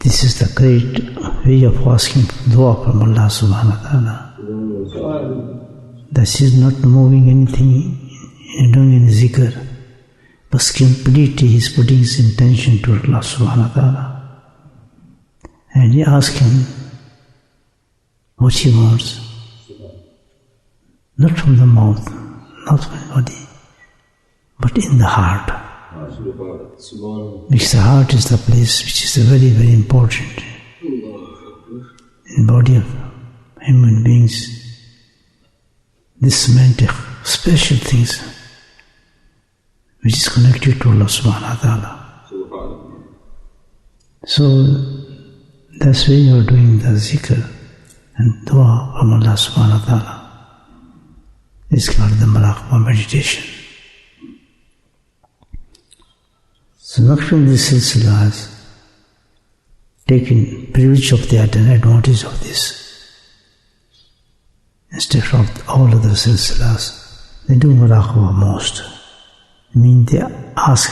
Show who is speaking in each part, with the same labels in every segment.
Speaker 1: this is the great way of asking dua from Allah subhanahu wa ta'ala. This is not moving anything and doing any zikr, but completely he is putting his intention to Allah subhanahu wa ta'ala. And he asks him what he wants, not from the mouth, not from the body, but in the heart. Because the heart is the place which is very, very important in the body of human beings. This meant special things which is connected to Allah subhanahu wa ta'ala. So that's why you are doing the zikr and dua from Allah subhanahu wa ta'ala. It's called the Muraqabah meditation. So Naqshbandi this silsila has taken privilege of that and advantage of this. Instead of all other silsilas, they do Muraqabah most. I mean, they ask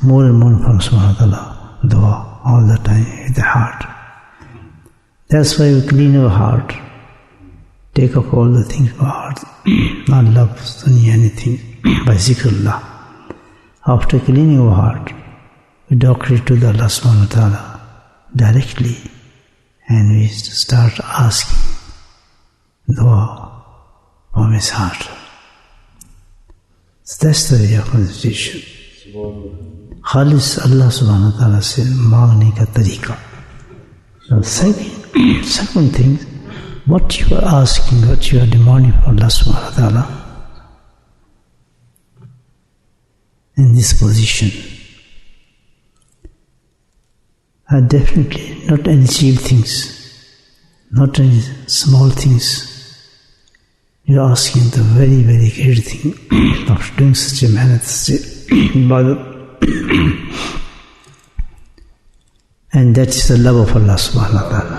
Speaker 1: more and more from subhanahu wa ta'ala, dua all the time with the heart. That's why we clean our heart, take off all the things from our heart, not love, dunya, anything, by zikrullah. After cleaning our heart, we doctor to the Allah subhanahu wa ta'ala directly, and we start asking dua from his heart. So that's the way of meditation. Khalis Allah subhanahu wa ta'ala se maangne ka tarika. So second thing, what you are asking, what you are demanding from Allah subhanahu wa ta'ala, in this position, are definitely not any cheap things, not any small things. You are asking the very, very great thing of doing such a mehnat, such a ibadat. And that is the love of Allah subhanahu wa ta'ala.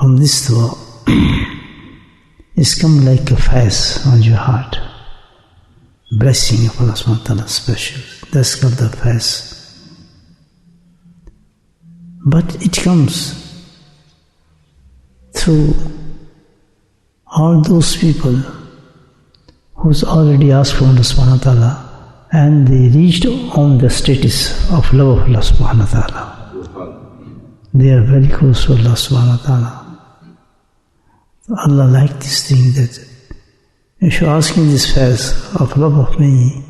Speaker 1: from this dua, it's come like a faiz on your heart, blessing of Allah subhanahu wa ta'ala special. That's called the faiz. But it comes through all those people who's already asked from Allah subhanahu wa ta'ala and they reached on the status of love of Allah subhanahu wa ta'ala. They are very close to Allah subhanahu wa ta'ala. Allah liked this thing that if you're asking this faiz of love of me,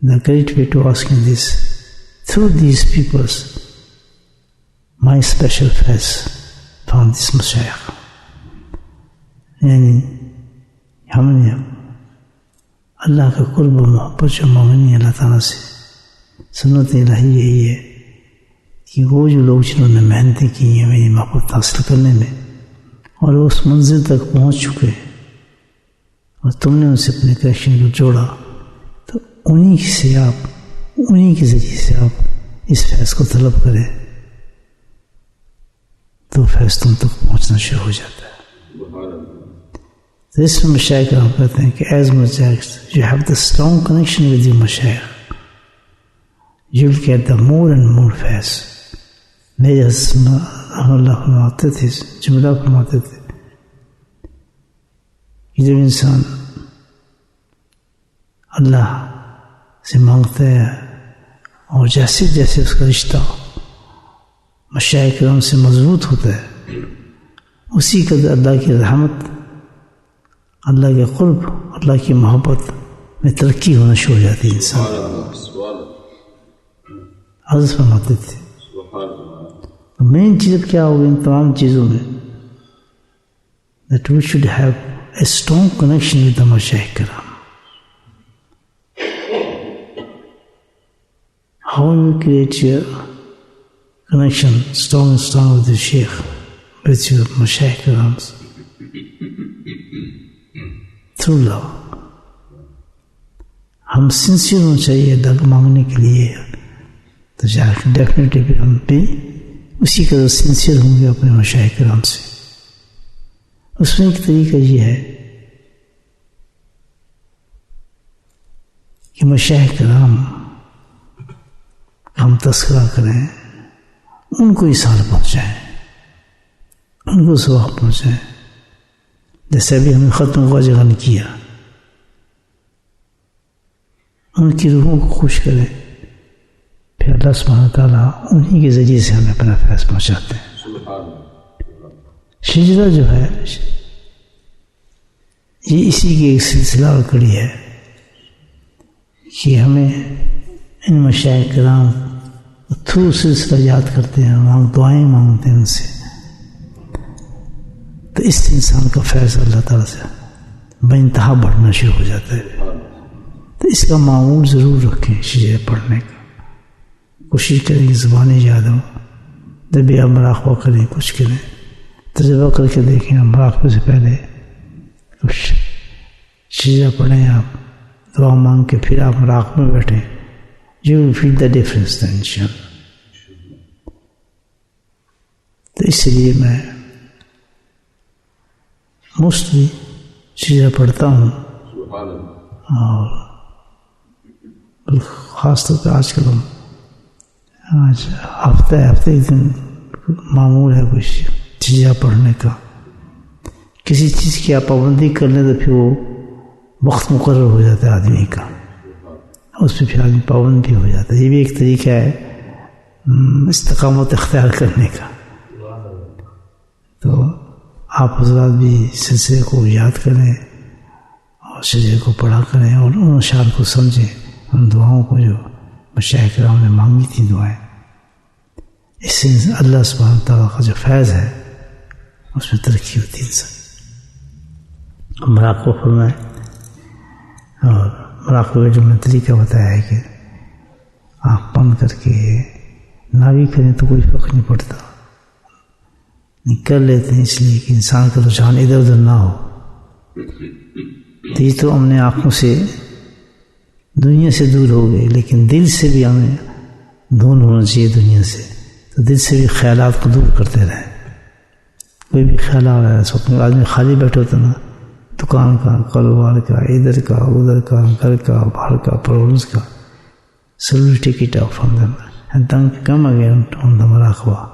Speaker 1: the great way to asking this, through these peoples, my special faiz from upon this مشائخ. یعنی ہم نے اللہ کا قرب و محبت جو مانگنی ہے اللہ تعالیٰ سے، سنت الہی یہی ہے کہ وہ جو لوگ جنہوں نے محنتیں کی ہیں میری محبت حاصل کرنے میں اور اس منزل تک پہنچ چکے اور تم نے ان سے اپنے کنیکشن کو جوڑا، تو انہی کے ذریعے سے آپ اس فیض کو طلب کریں تو فیض تم تک پہنچنا شروع ہو جاتا ہے. تو اس میں مشائخ ہم کہتے ہیں کہ as much as you have the strong connection with your مشائخ you will get the more and more فیض. میرے اللہ فرماتے تھے، جملہ فرماتے تھے کہ جب انسان اللہ سے مانگتا ہے اور جیسے جیسے اس کا رشتہ مشائخ کرام سے مضبوط ہوتا ہے، اسی قدر اللہ کی رحمت، اللہ کے قرب، اللہ کی محبت میں ترقی ہونا شروع ہو جاتی ہے. انسان عرض فرماتے تھے مین چیز کیا ہوگی ان تمام چیزوں میں that we should have a strong connection with the مشائخ کرام. How you create your connection strong and strong with the Sheikh, with your مشائخ کرام? Through love. ہم سنسیئر ہونا چاہیے اللہ مانگنے کے لیے، تو ڈیفینیٹلی پھر ہم بھی اسی قدر سنسیئر ہوں گے اپنے مشائخ کرام سے. اس میں ایک طریقہ یہ ہے کہ مشائخ کرام ہم تذکرہ کریں، ان کو اثار پہنچائیں، ان کو ثواب پہنچائیں. جیسے ابھی ہم نے ختم خواجہ غن کیا، ان کی روحوں کو خوش کریں، پھر اللہ سبحانہ تعالیٰ انہی کے ذریعے سے ہمیں اپنا فیض پہنچاتے ہیں. شجرہ جو ہے یہ اسی کی ایک سلسلہ اور کڑی ہے کہ ہمیں ان مشائخ کرام تھرو سلسلہ یاد کرتے ہیں، ہم دعائیں مانگتے ہیں ان سے، تو اس سے انسان کا فیض اللہ تعالیٰ سے بے انتہا بڑھنا شروع ہو جاتا ہے. تو اس کا معمول ضرور رکھیں شجرہ پڑھنے کا. کوشش کریں کہ زبانیں یاد ہوں، جب بھی آپ مراقبہ کریں کچھ کریں تجربہ کر کے دیکھیں. مراقبے سے پہلے کچھ شجرہ پڑھیں، آپ دعا مانگ کے پھر آپ مراقبے میں بیٹھیں. You will feel the difference in شاء اللہ. تو اس لیے میں موسٹلی شجرہ پڑھتا ہوں، اور خاص طور پہ آج کل ہم ہفتے ایک دن معمول ہے کچھ شجرہ پڑھنے کا. کسی چیز کی آپ پابندی کر لیں تو پھر وہ وقت مقرر ہو جاتا ہے آدمی کا، اس پہ پھر آدمی پابند بھی ہو جاتا ہے. یہ بھی ایک طریقہ ہے استقامت اختیار کرنے کا. تو آپ حضرات بھی سلسلے کو یاد کریں اور شجرے کو پڑھا کریں اور ان اشعار کو سمجھیں، ان دعاؤں کو جو مشائخ کرام نے مانگی تھی دعائیں. اس سے اللہ سبحانہ تعالیٰ کا جو فیض ہے اس میں ترقی ہوتی ہے. انسان مراقبہ فرمائے، اور مراقبے جو میں طریقہ بتایا ہے کہ آنکھ بند کر کے نہ بھی کریں تو کوئی فرق نہیں پڑتا، کر لیتے ہیں اس لیے کہ انسان کا رجحان ادھر ادھر نہ ہو. تو یہ تو ہم نے آنکھوں سے دنیا سے دور ہو گئے، لیکن دل سے بھی ہمیں دور ہونا چاہیے دنیا سے. تو دل سے بھی خیالات کو دور کرتے رہیں. کوئی بھی خیال آ رہا ہے سپنے، آدمی خالی بیٹھے ہوتا نا، دکان کا، کاروبار کا، ادھر کا ادھر کا، گھر کا باہر کا، پروبلمس کا، سلولی ٹکٹ آف ہم دم کم اگین آن دا مراقبہ.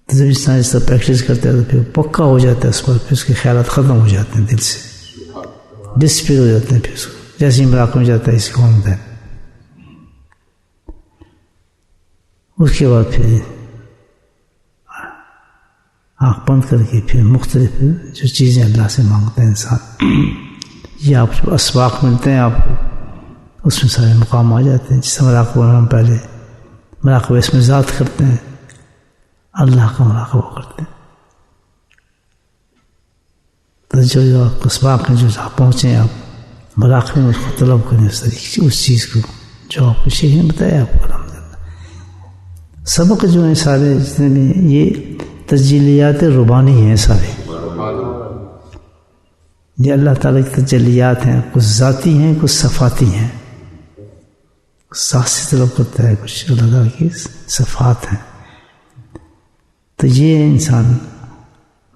Speaker 1: تو جب اس طرح اس طرح پریکٹس کرتے ہیں تو پھر پکا ہو جاتا ہے اس پر، پھر اس کے خیالات ختم ہو جاتے ہیں دل سے، ڈسپیئر ہو جاتے ہیں. پھر اس کو جیسے ہی مراقبہ میں جاتا ہے اس کو ہوتا ہے. اس کے بعد پھر آنکھ بند کر کے پھر مختلف جو چیزیں اللہ سے مانگتا ہے انسان، یہ آپ جو اسباق ملتے ہیں آپ کو، اس میں سارے مقام آ جاتے ہیں. جس سے مراقبہ ہم پہلے مراقبہ اس میں ذات کرتے ہیں، اللہ کا مراقبہ کرتے ہیں. تو جو آپ کو اسباق میں جو آپ پہنچے آپ مراقبے میں اس کو طلب کریں اس طریقے اس چیز کو جو آپ کو شیخ نے بتایا آپ کو. الحمدللہ سبق جو ہیں سارے جتنے بھی یہ تجلیات ربانی ہیں سارے. یہ اللہ تعالیٰ کی تجلیات ہیں، کچھ ذاتی ہیں کچھ صفاتی ہیں. ذات سے طلب کرتا ہے، کچھ اللہ تعالیٰ کی صفات ہیں. تو یہ انسان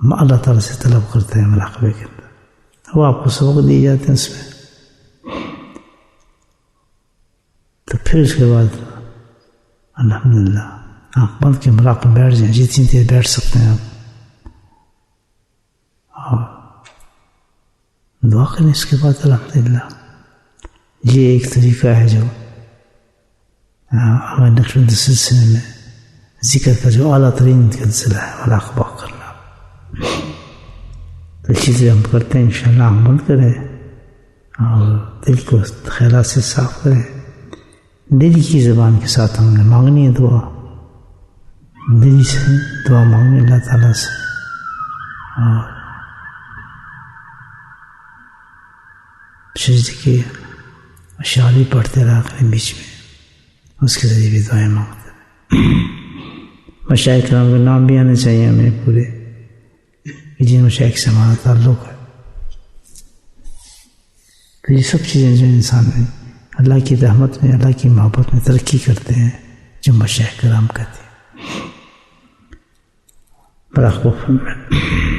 Speaker 1: اللہ تعالیٰ سے طلب کرتا ہے مراقبے کے اندر، وہ آپ کو سبق دیے جاتے ہیں اس میں. تو پھر اس کے بعد الحمدللہ آنکھ بند کے مراقبے بیٹھ جائیں، جتنی دیر بیٹھ سکتے ہیں آپ، اور دعا کریں. اس کے بعد الحمدللہ یہ ایک طریقہ ہے جو ہمارے نقشبند سلسلے میں ذکر کا جو اعلیٰ ترین سلسلہ ہے مراقبہ کرنا. تو اسی طرح ہم کرتے ہیں. انشاءاللہ ہم بند کریں اور دل کو خیالات سے صاف کریں. دل کی زبان کے ساتھ ہم نے مانگنی ہے دعا، دل سے دعا مانگنی اللہ تعالیٰ سے. اور سجدے کے اشعار پڑھتے رہا کریں بیچ میں، اس کے ذریعے بھی دعائیں مانگتے ہیں. مشائخ کرام کے نام بھی آنے چاہیے ہمیں پورے، جن مشائخ سے ہمارا تعلق ہے. تو یہ سب چیزیں جو انسان میں اللہ کی رحمت میں اللہ کی محبت میں ترقی کرتے ہیں جو مشائخ کرام کہتے ہیں. مراقبہ فرمائیں.